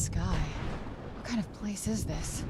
sky. What kind of place is this?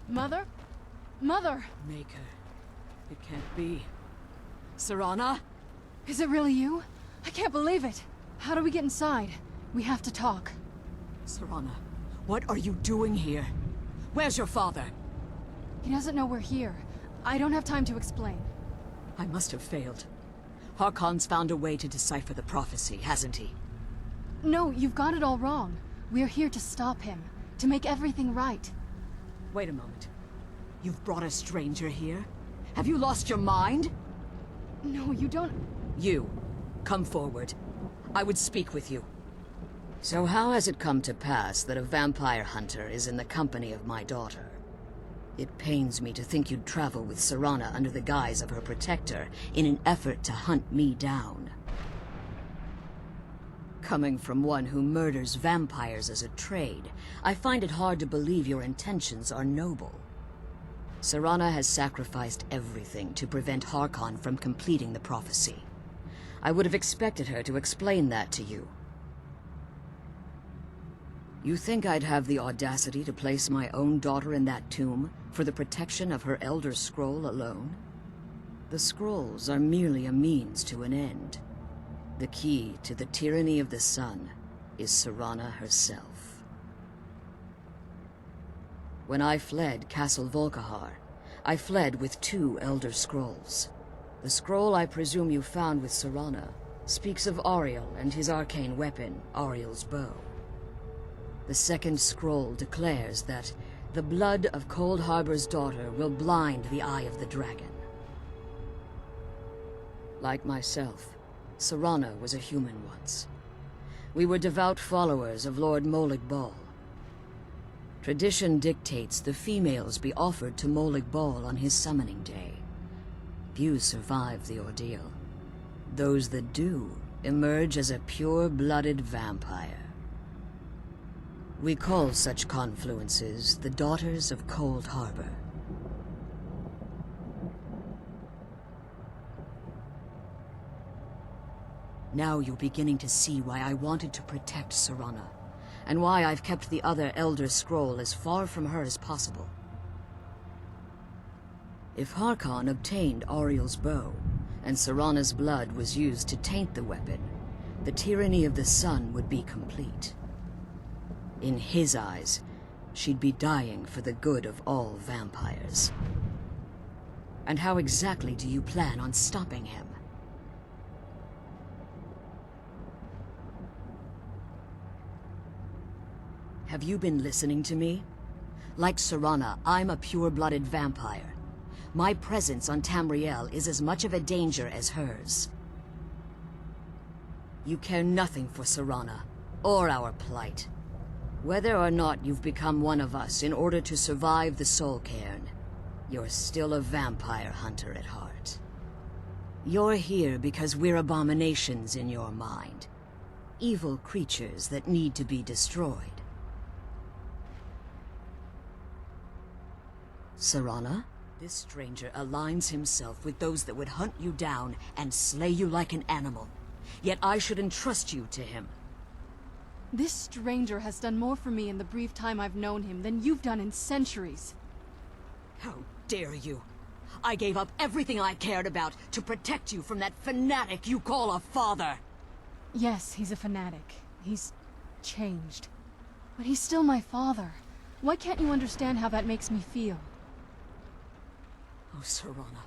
Mother? Mother! Maker. It can't be. Serana? Is it really you? I can't believe it! How do we get inside? We have to talk. Serana, what are you doing here? Where's your father? He doesn't know we're here. I don't have time to explain. I must have failed. Harkon's found a way to decipher the prophecy, hasn't he? No, you've got it all wrong. We're here to stop him. To make everything right. Wait a moment. You've brought a stranger here? Have you lost your mind? No, you don't... You, come forward. I would speak with you. So how has it come to pass that a vampire hunter is in the company of my daughter? It pains me to think you'd travel with Serana under the guise of her protector in an effort to hunt me down. Coming from one who murders vampires as a trade, I find it hard to believe your intentions are noble. Serana has sacrificed everything to prevent Harkon from completing the prophecy. I would have expected her to explain that to you. You think I'd have the audacity to place my own daughter in that tomb for the protection of her Elder Scroll alone? The scrolls are merely a means to an end. The key to the tyranny of the sun is Serana herself. When I fled Castle Volkihar, I fled with 2 Elder Scrolls. The scroll I presume you found with Serana speaks of Auriel and his arcane weapon, Auriel's bow. The second scroll declares that the blood of Cold Harbor's daughter will blind the eye of the dragon. Like myself, Serana was a human once. We were devout followers of Lord Molig Bal. Tradition dictates the females be offered to Molig Bal on his summoning day. Few survive the ordeal. Those that do emerge as a pure-blooded vampire. We call such confluences the Daughters of Cold Harbor. Now you're beginning to see why I wanted to protect Serana, and why I've kept the other Elder Scroll as far from her as possible. If Harkon obtained Auriel's bow, and Serana's blood was used to taint the weapon, the tyranny of the sun would be complete. In his eyes, she'd be dying for the good of all vampires. And how exactly do you plan on stopping him? Have you been listening to me? Like Serana, I'm a pure-blooded vampire. My presence on Tamriel is as much of a danger as hers. You care nothing for Serana, or our plight. Whether or not you've become one of us in order to survive the Soul Cairn, you're still a vampire hunter at heart. You're here because we're abominations in your mind. Evil creatures that need to be destroyed. Serana, this stranger aligns himself with those that would hunt you down and slay you like an animal. Yet I should entrust you to him. This stranger has done more for me in the brief time I've known him than you've done in centuries. How dare you? I gave up everything I cared about to protect you from that fanatic you call a father. Yes, he's a fanatic. He's changed. But he's still my father. Why can't you understand how that makes me feel? Oh, Serana,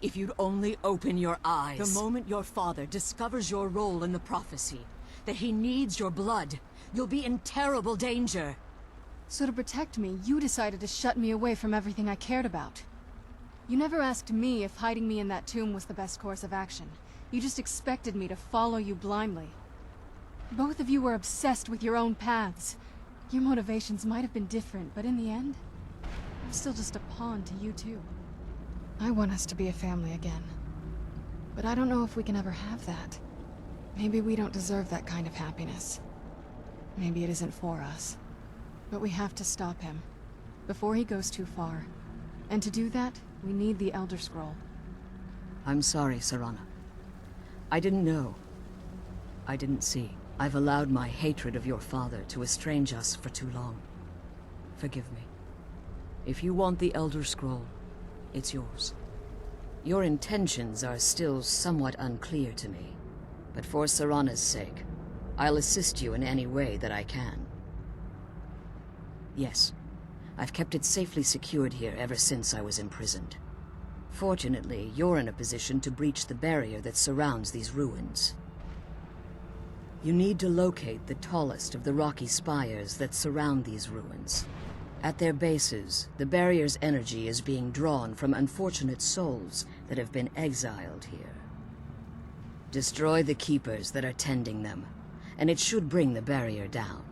if you'd only open your eyes. The moment your father discovers your role in the prophecy, that he needs your blood, you'll be in terrible danger. So to protect me, you decided to shut me away from everything I cared about. You never asked me if hiding me in that tomb was the best course of action. You just expected me to follow you blindly. Both of you were obsessed with your own paths. Your motivations might have been different, but in the end, I'm still just a pawn to you too. I want us to be a family again. But I don't know if we can ever have that. Maybe we don't deserve that kind of happiness. Maybe it isn't for us. But we have to stop him, before he goes too far. And to do that, we need the Elder Scroll. I'm sorry, Serana. I didn't know. I didn't see. I've allowed my hatred of your father to estrange us for too long. Forgive me. If you want the Elder Scroll, it's yours. Your intentions are still somewhat unclear to me, but for Serana's sake, I'll assist you in any way that I can. Yes, I've kept it safely secured here ever since I was imprisoned. Fortunately, you're in a position to breach the barrier that surrounds these ruins. You need to locate the tallest of the rocky spires that surround these ruins. At their bases, the barrier's energy is being drawn from unfortunate souls that have been exiled here. Destroy the keepers that are tending them, and it should bring the barrier down.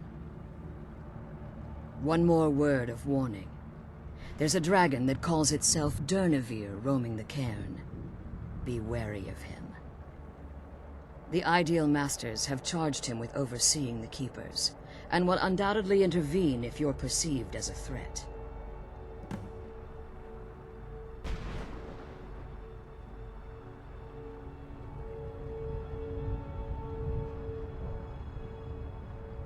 One more word of warning. There's a dragon that calls itself Durnehviir roaming the Cairn. Be wary of him. The Ideal Masters have charged him with overseeing the Keepers, and will undoubtedly intervene if you're perceived as a threat.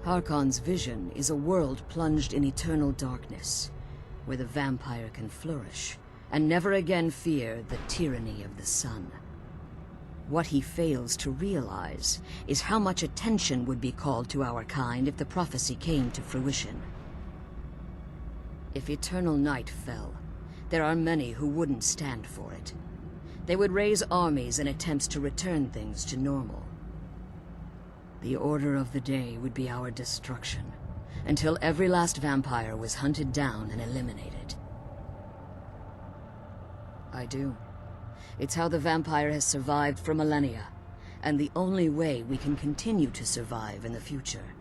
Harkon's vision is a world plunged in eternal darkness, where the vampire can flourish, and never again fear the tyranny of the sun. What he fails to realize is how much attention would be called to our kind if the prophecy came to fruition. If eternal night fell, there are many who wouldn't stand for it. They would raise armies in attempts to return things to normal. The order of the day would be our destruction, until every last vampire was hunted down and eliminated. I do. It's how the vampire has survived for millennia, and the only way we can continue to survive in the future.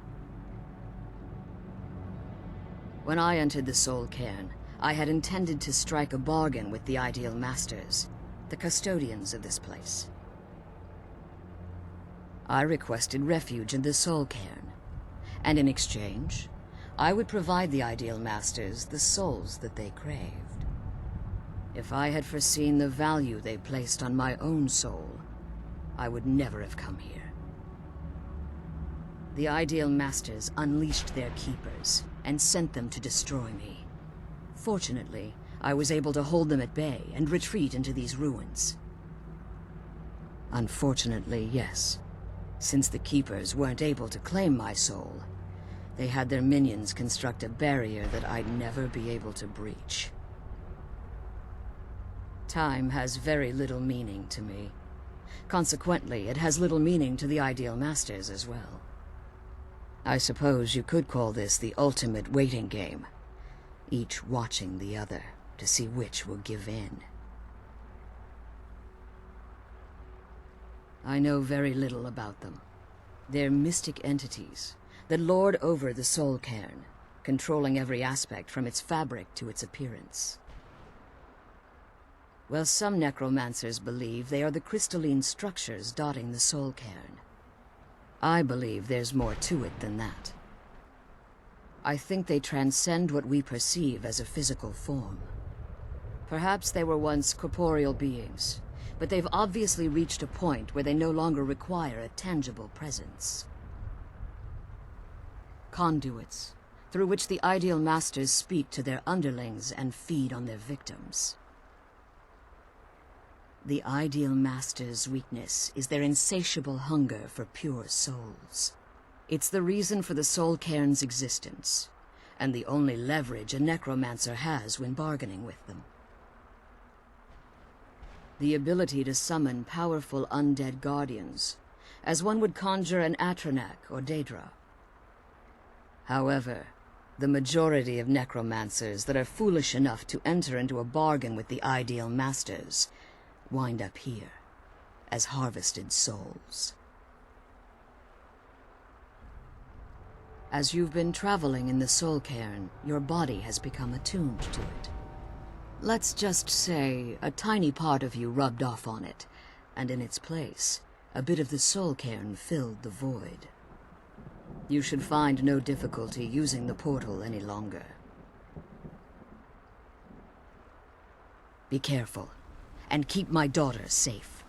When I entered the Soul Cairn, I had intended to strike a bargain with the Ideal Masters, the custodians of this place. I requested refuge in the Soul Cairn, and in exchange, I would provide the Ideal Masters the souls that they craved. If I had foreseen the value they placed on my own soul, I would never have come here. The Ideal Masters unleashed their keepers and sent them to destroy me. Fortunately, I was able to hold them at bay and retreat into these ruins. Unfortunately, yes. Since the keepers weren't able to claim my soul, they had their minions construct a barrier that I'd never be able to breach. Time has very little meaning to me. Consequently, it has little meaning to the Ideal Masters as well. I suppose you could call this the ultimate waiting game, each watching the other to see which will give in. I know very little about them. They're mystic entities that lord over the Soul Cairn, controlling every aspect from its fabric to its appearance. Well, some necromancers believe they are the crystalline structures dotting the Soul Cairn. I believe there's more to it than that. I think they transcend what we perceive as a physical form. Perhaps they were once corporeal beings, but they've obviously reached a point where they no longer require a tangible presence. Conduits, through which the Ideal Masters speak to their underlings and feed on their victims. The ideal master's weakness is their insatiable hunger for pure souls. It's the reason for the soul cairn's existence, and the only leverage a necromancer has when bargaining with them. The ability to summon powerful undead guardians, as one would conjure an Atronak or Daedra. However, the majority of necromancers that are foolish enough to enter into a bargain with the ideal masters wind up here, as harvested souls. As you've been traveling in the soul cairn, your body has become attuned to it. Let's just say a tiny part of you rubbed off on it, and in its place, a bit of the soul cairn filled the void. You should find no difficulty using the portal any longer. Be careful, and keep my daughter safe.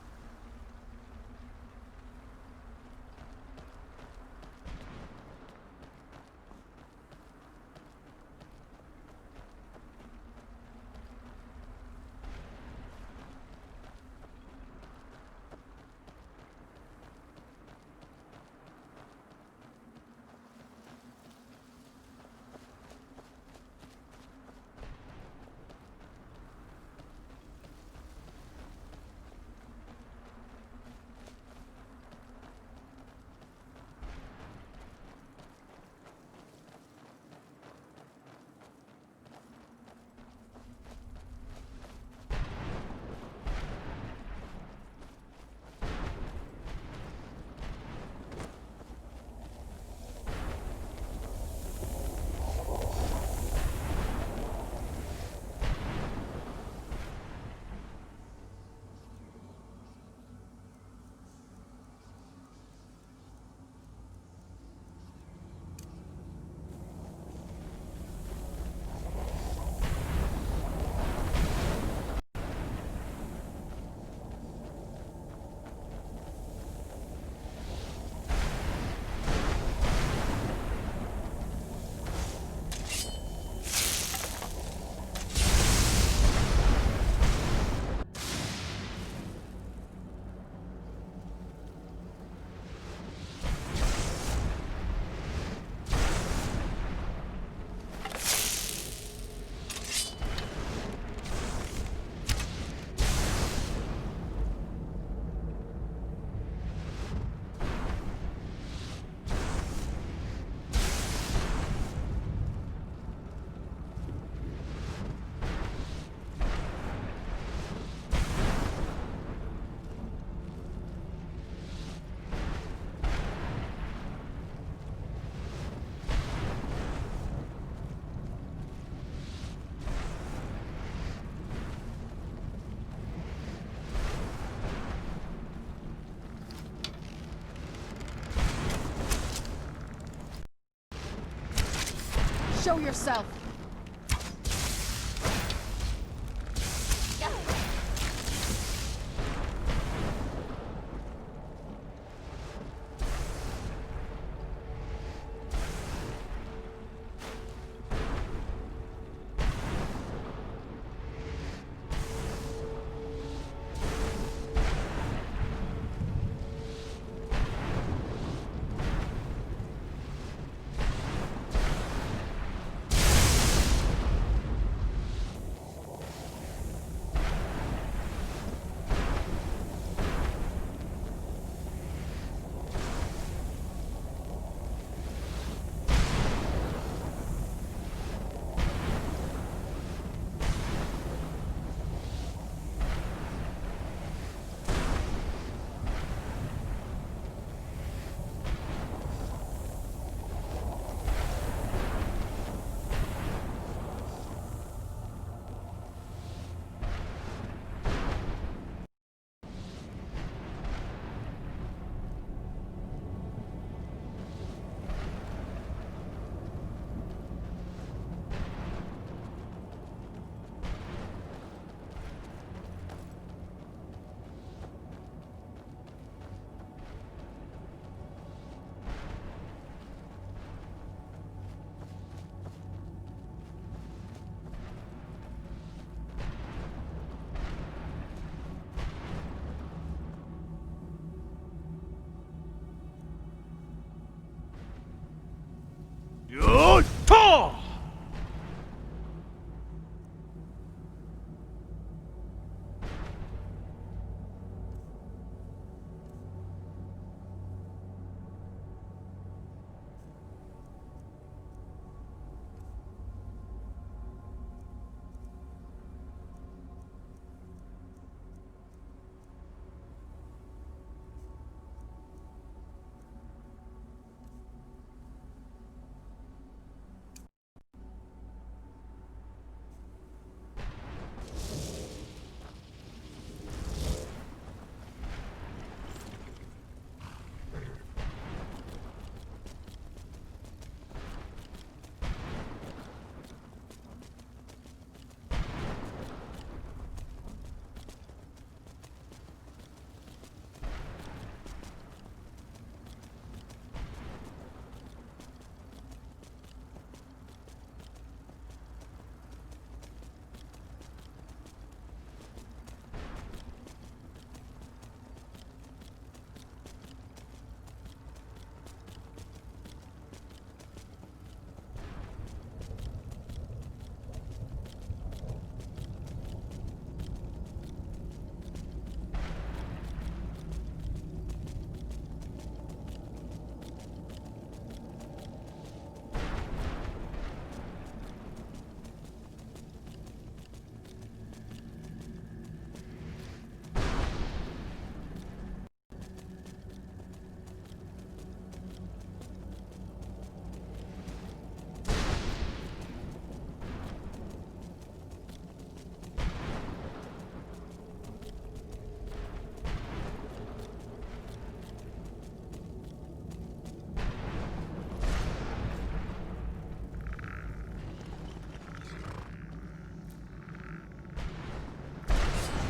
Show yourself!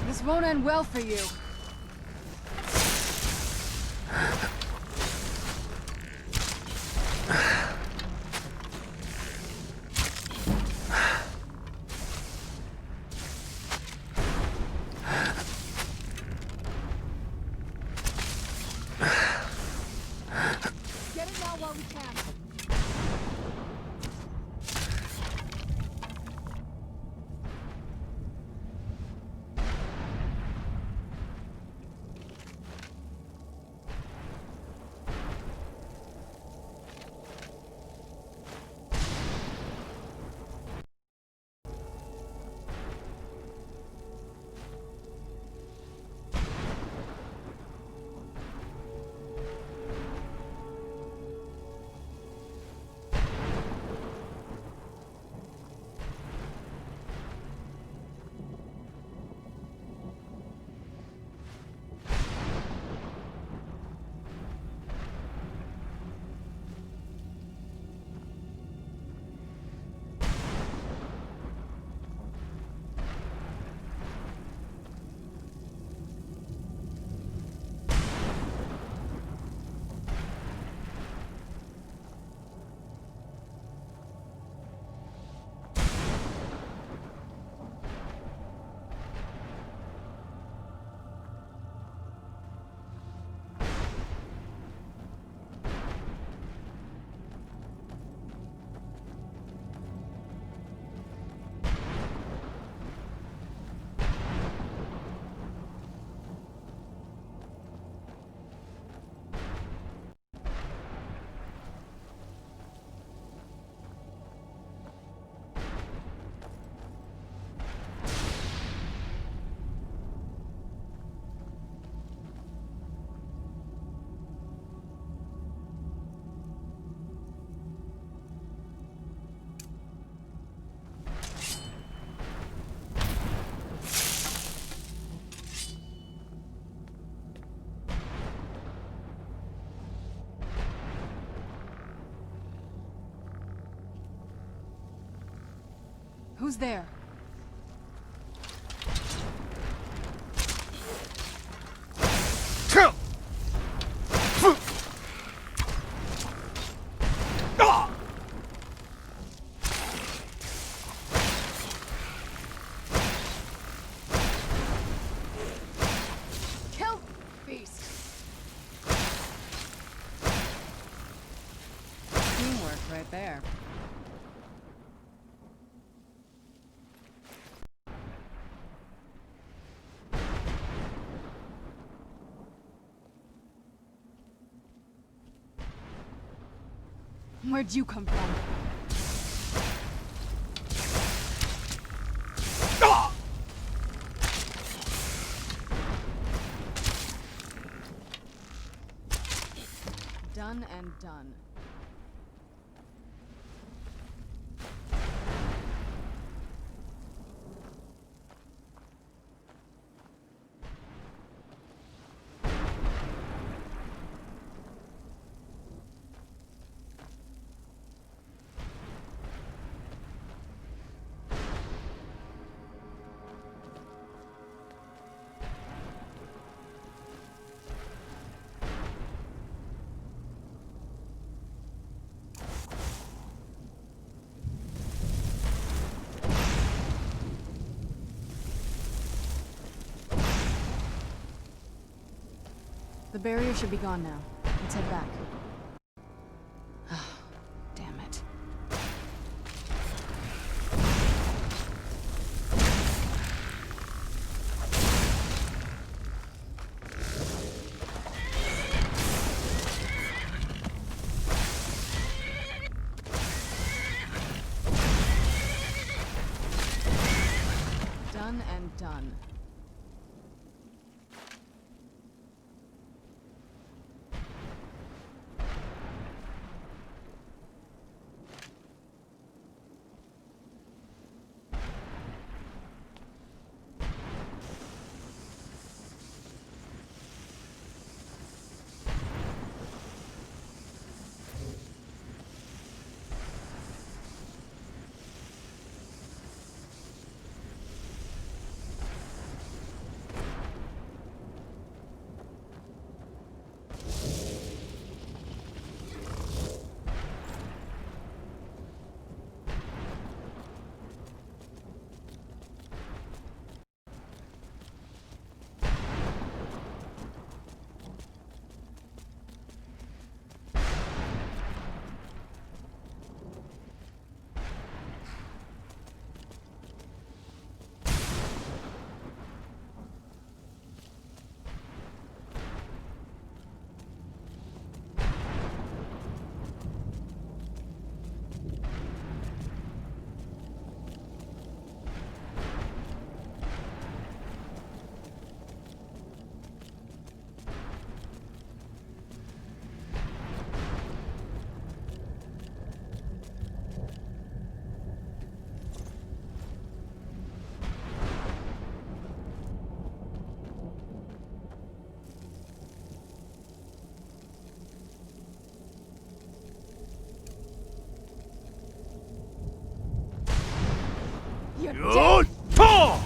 This won't end well for you. Get it now while we can. Who's there? Kill beast. Teamwork right there. Where'd you come from? Done and done. The barrier should be gone now. Let's head back. Damn it. Done and done. Good talk!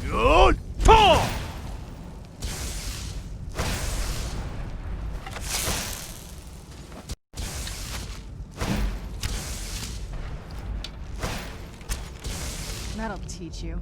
Good talk! That'll teach you.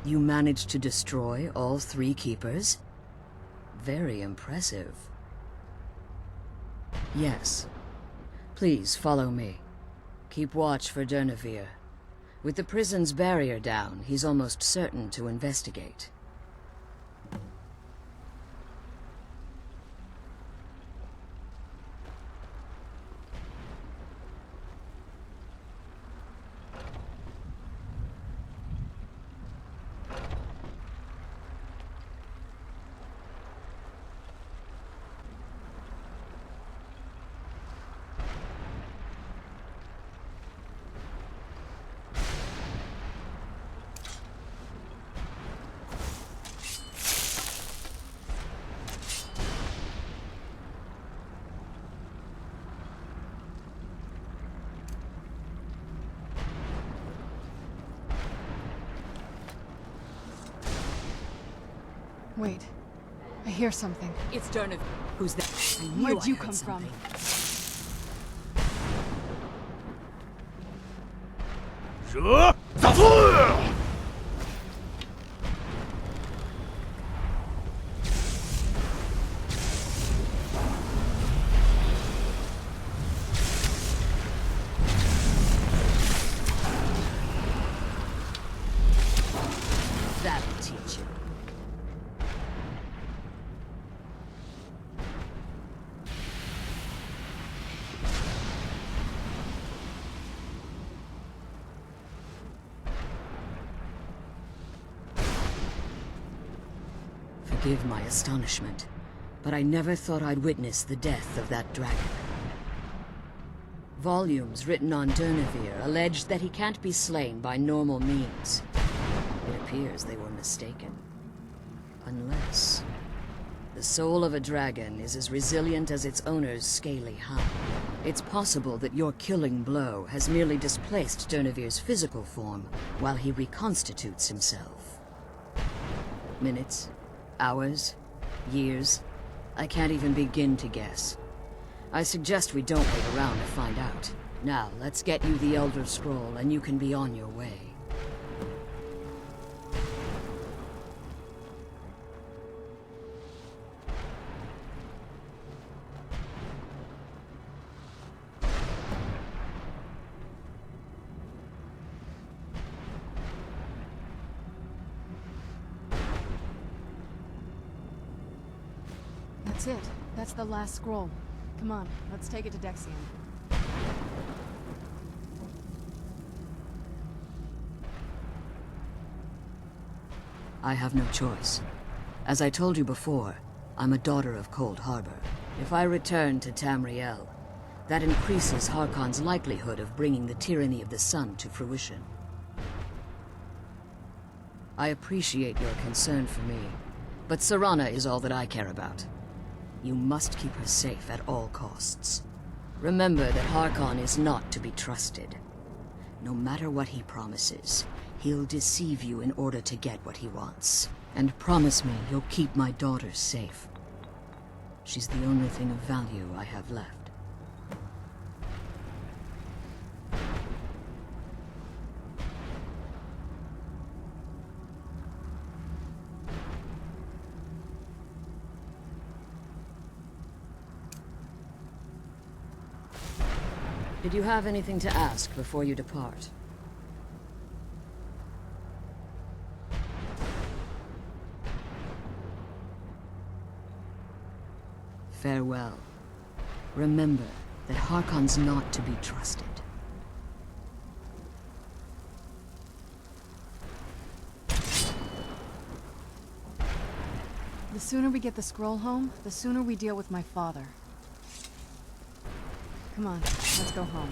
You managed to destroy all 3 keepers? Very impressive. Yes. Please follow me. Keep watch for Durnehviir. With the prison's barrier down, he's almost certain to investigate. Wait. I hear something. It's Durnehviir. Who's that? I knew Where'd I you heard come something. Zafu! That'll teach you. Forgive my astonishment, but I never thought I'd witness the death of that dragon. Volumes written on Durnehviir alleged that he can't be slain by normal means. It appears they were mistaken. Unless... the soul of a dragon is as resilient as its owner's scaly hide. It's possible that your killing blow has merely displaced Durnehviir's physical form while he reconstitutes himself. Minutes, hours, years. I can't even begin to guess. I suggest we don't wait around to find out. Now, let's get you the Elder Scroll and you can be on your way. That's it. That's the last scroll. Come on, let's take it to Dexion. I have no choice. As I told you before, I'm a daughter of Cold Harbor. If I return to Tamriel, that increases Harkon's likelihood of bringing the tyranny of the sun to fruition. I appreciate your concern for me, but Serana is all that I care about. You must keep her safe at all costs. Remember that Harkon is not to be trusted. No matter what he promises, he'll deceive you in order to get what he wants. And promise me you'll keep my daughter safe. She's the only thing of value I have left. Did you have anything to ask before you depart? Farewell. Remember that Harkon's not to be trusted. The sooner we get the scroll home, the sooner we deal with my father. Come on, let's go home.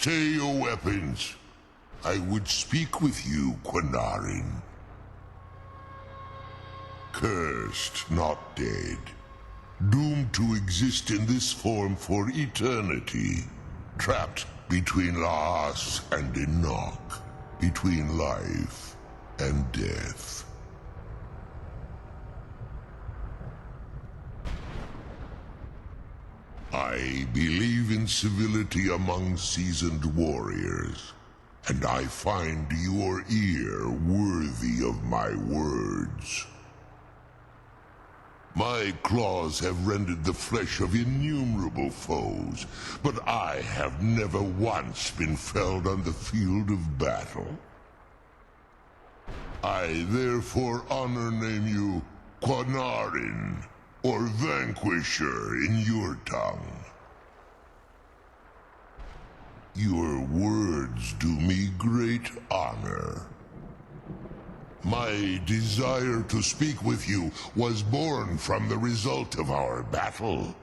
Stay your weapons. I would speak with you, Quinarin. Cursed, not dead. Doomed to exist in this form for eternity. Trapped between Laas and Enoch. Between life and death. I believe in civility among seasoned warriors, and I find your ear worthy of my words. My claws have rended the flesh of innumerable foes, but I have never once been felled on the field of battle. I therefore name you Quinarin, or Vanquisher in your tongue. Your words do me great honor. My desire to speak with you was born from the result of our battle,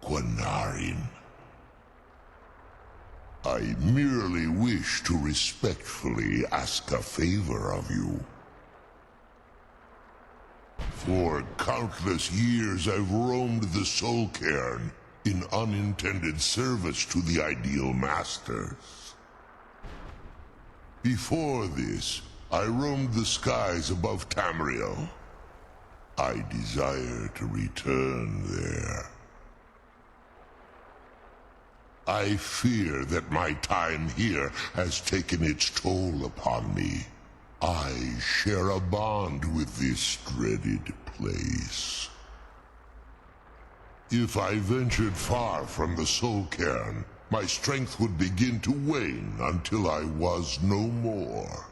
Quinarin. I merely wish to respectfully ask a favor of you. For countless years I've roamed the Soul Cairn in unintended service to the Ideal Masters. Before this, I roamed the skies above Tamriel. I desire to return there. I fear that my time here has taken its toll upon me. I share a bond with this dreaded place. If I ventured far from the Soul Cairn, my strength would begin to wane until I was no more.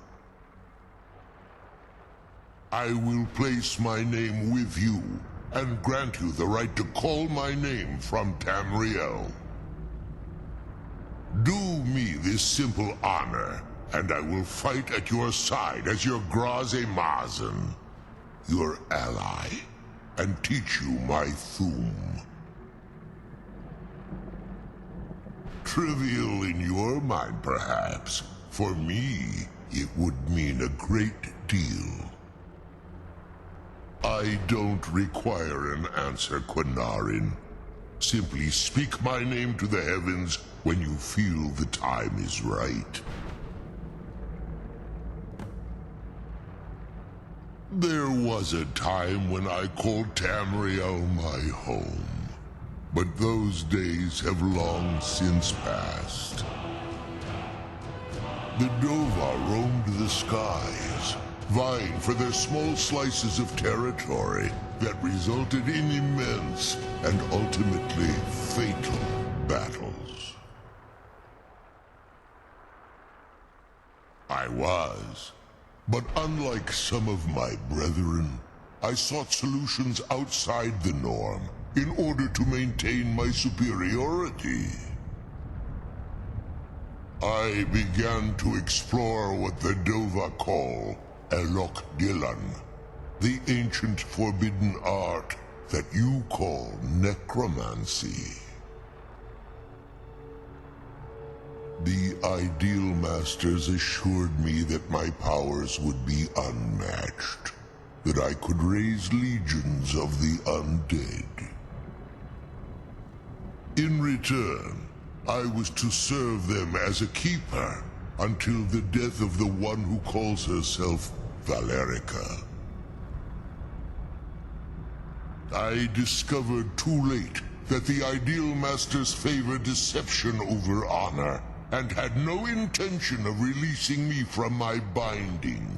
I will place my name with you, and grant you the right to call my name from Tamriel. Do me this simple honor, and I will fight at your side as your Graze Mazen, your ally, and teach you my Thum. Trivial in your mind, perhaps. For me, it would mean a great deal. I don't require an answer, Quinarin. Simply speak my name to the heavens when you feel the time is right. There was a time when I called Tamriel my home, but those days have long since passed. The Dova roamed the skies, vying for their small slices of territory that resulted in immense and ultimately fatal battles. I was. But unlike some of my brethren, I sought solutions outside the norm in order to maintain my superiority. I began to explore what the Dova call Elok Gillan, the ancient forbidden art that you call necromancy. The Ideal Masters assured me that my powers would be unmatched, that I could raise legions of the undead. In return, I was to serve them as a keeper until the death of the one who calls herself Valerica. I discovered too late that the Ideal Masters favor deception over honor, and had no intention of releasing me from my binding.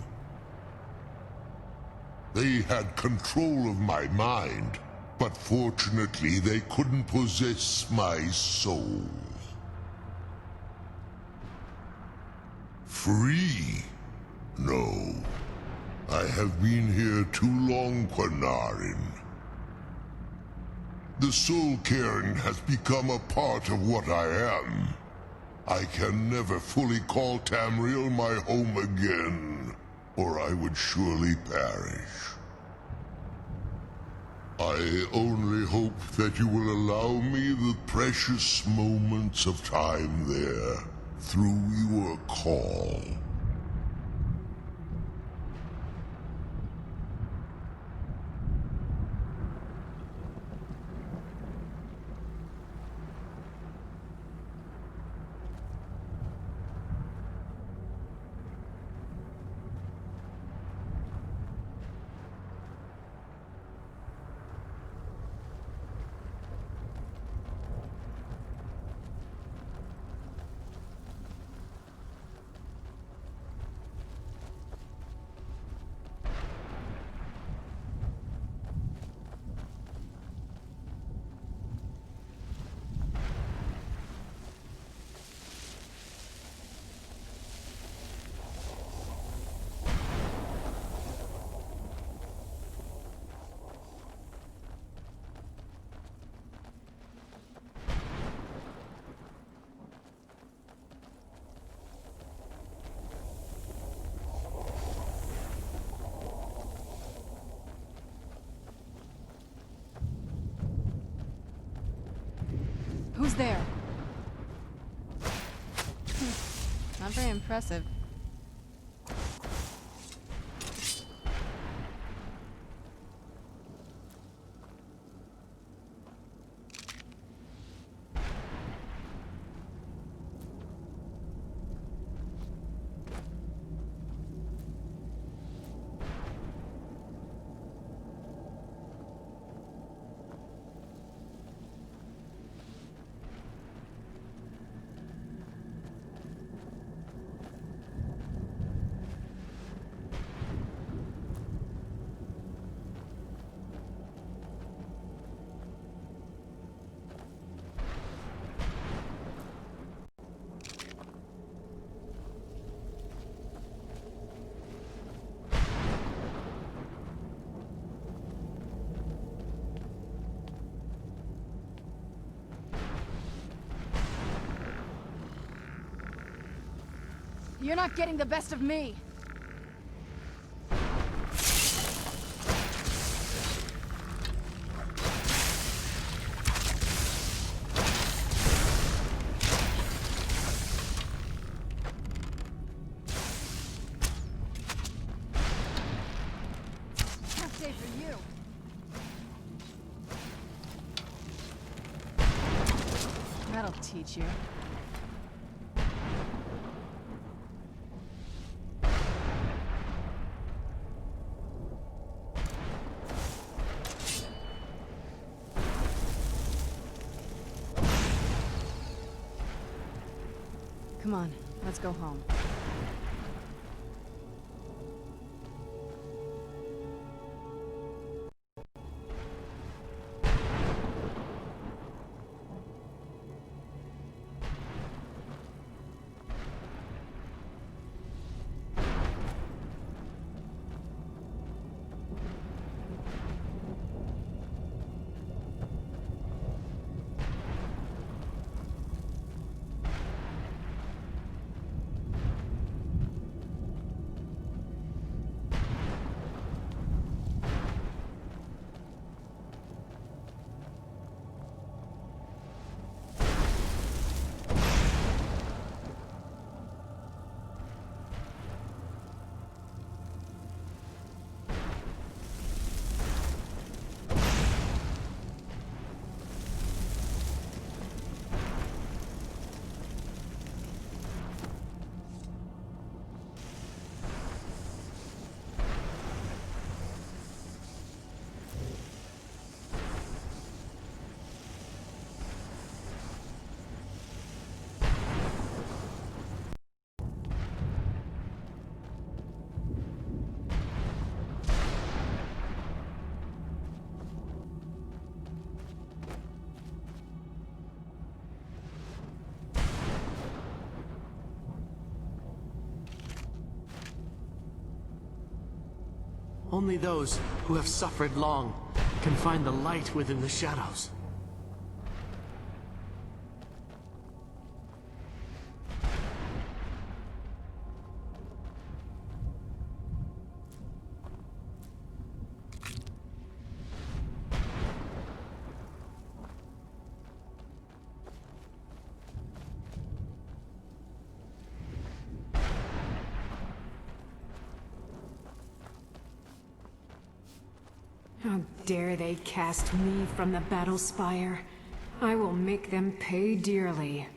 They had control of my mind, but fortunately they couldn't possess my soul. Free? No. I have been here too long, Quinarin. The Soul Cairn has become a part of what I am. I can never fully call Tamriel my home again, or I would surely perish. I only hope that you will allow me the precious moments of time there, through your call. Who's there? Not very impressive. You're not getting the best of me! Tough day for you. That'll teach you. Come on, let's go home. Only those who have suffered long can find the light within the shadows. How dare they cast me from the battle spire? I will make them pay dearly.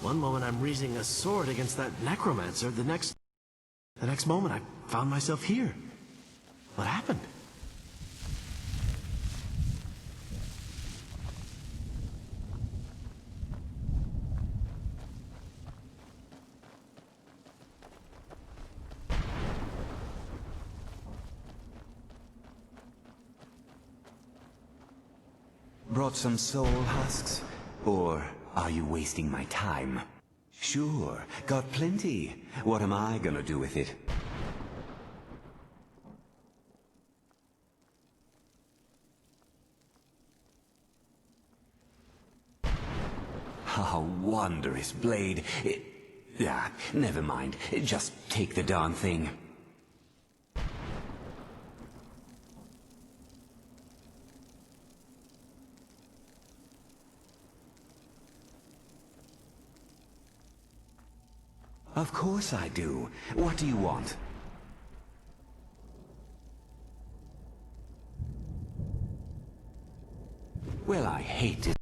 One moment I'm raising a sword against that necromancer, the next moment I found myself here. What happened? Brought some soul husks? Or are you wasting my time? Sure, got plenty. What am I gonna do with it? Oh, wondrous blade. Never mind. Just take the darn thing. Of course I do. What do you want? Well, I hate to,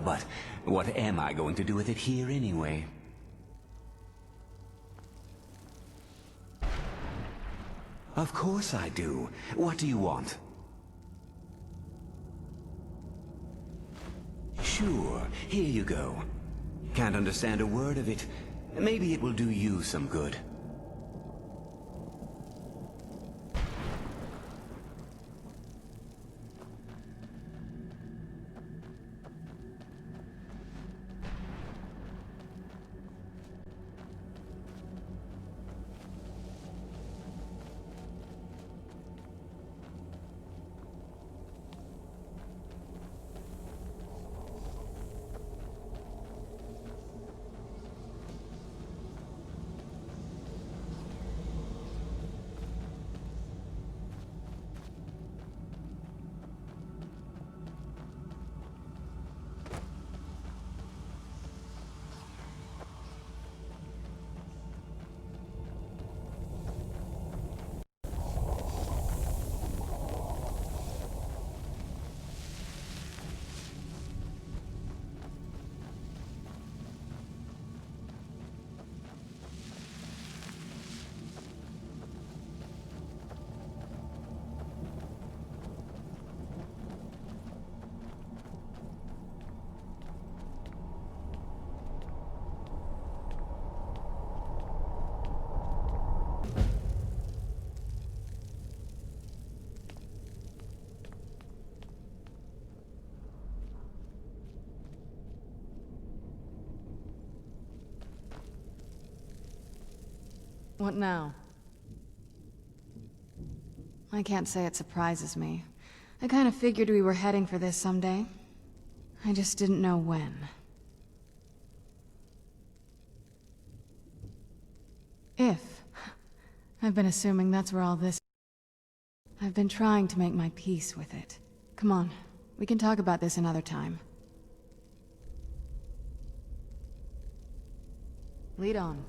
but what am I going to do with it here anyway? Of course I do. What do you want? Sure, here you go. Can't understand a word of it. Maybe it will do you some good. What now? I can't say it surprises me. I kind of figured we were heading for this someday. I just didn't know when. If. I've been assuming that's where all this... I've been trying to make my peace with it. Come on, we can talk about this another time. Lead on.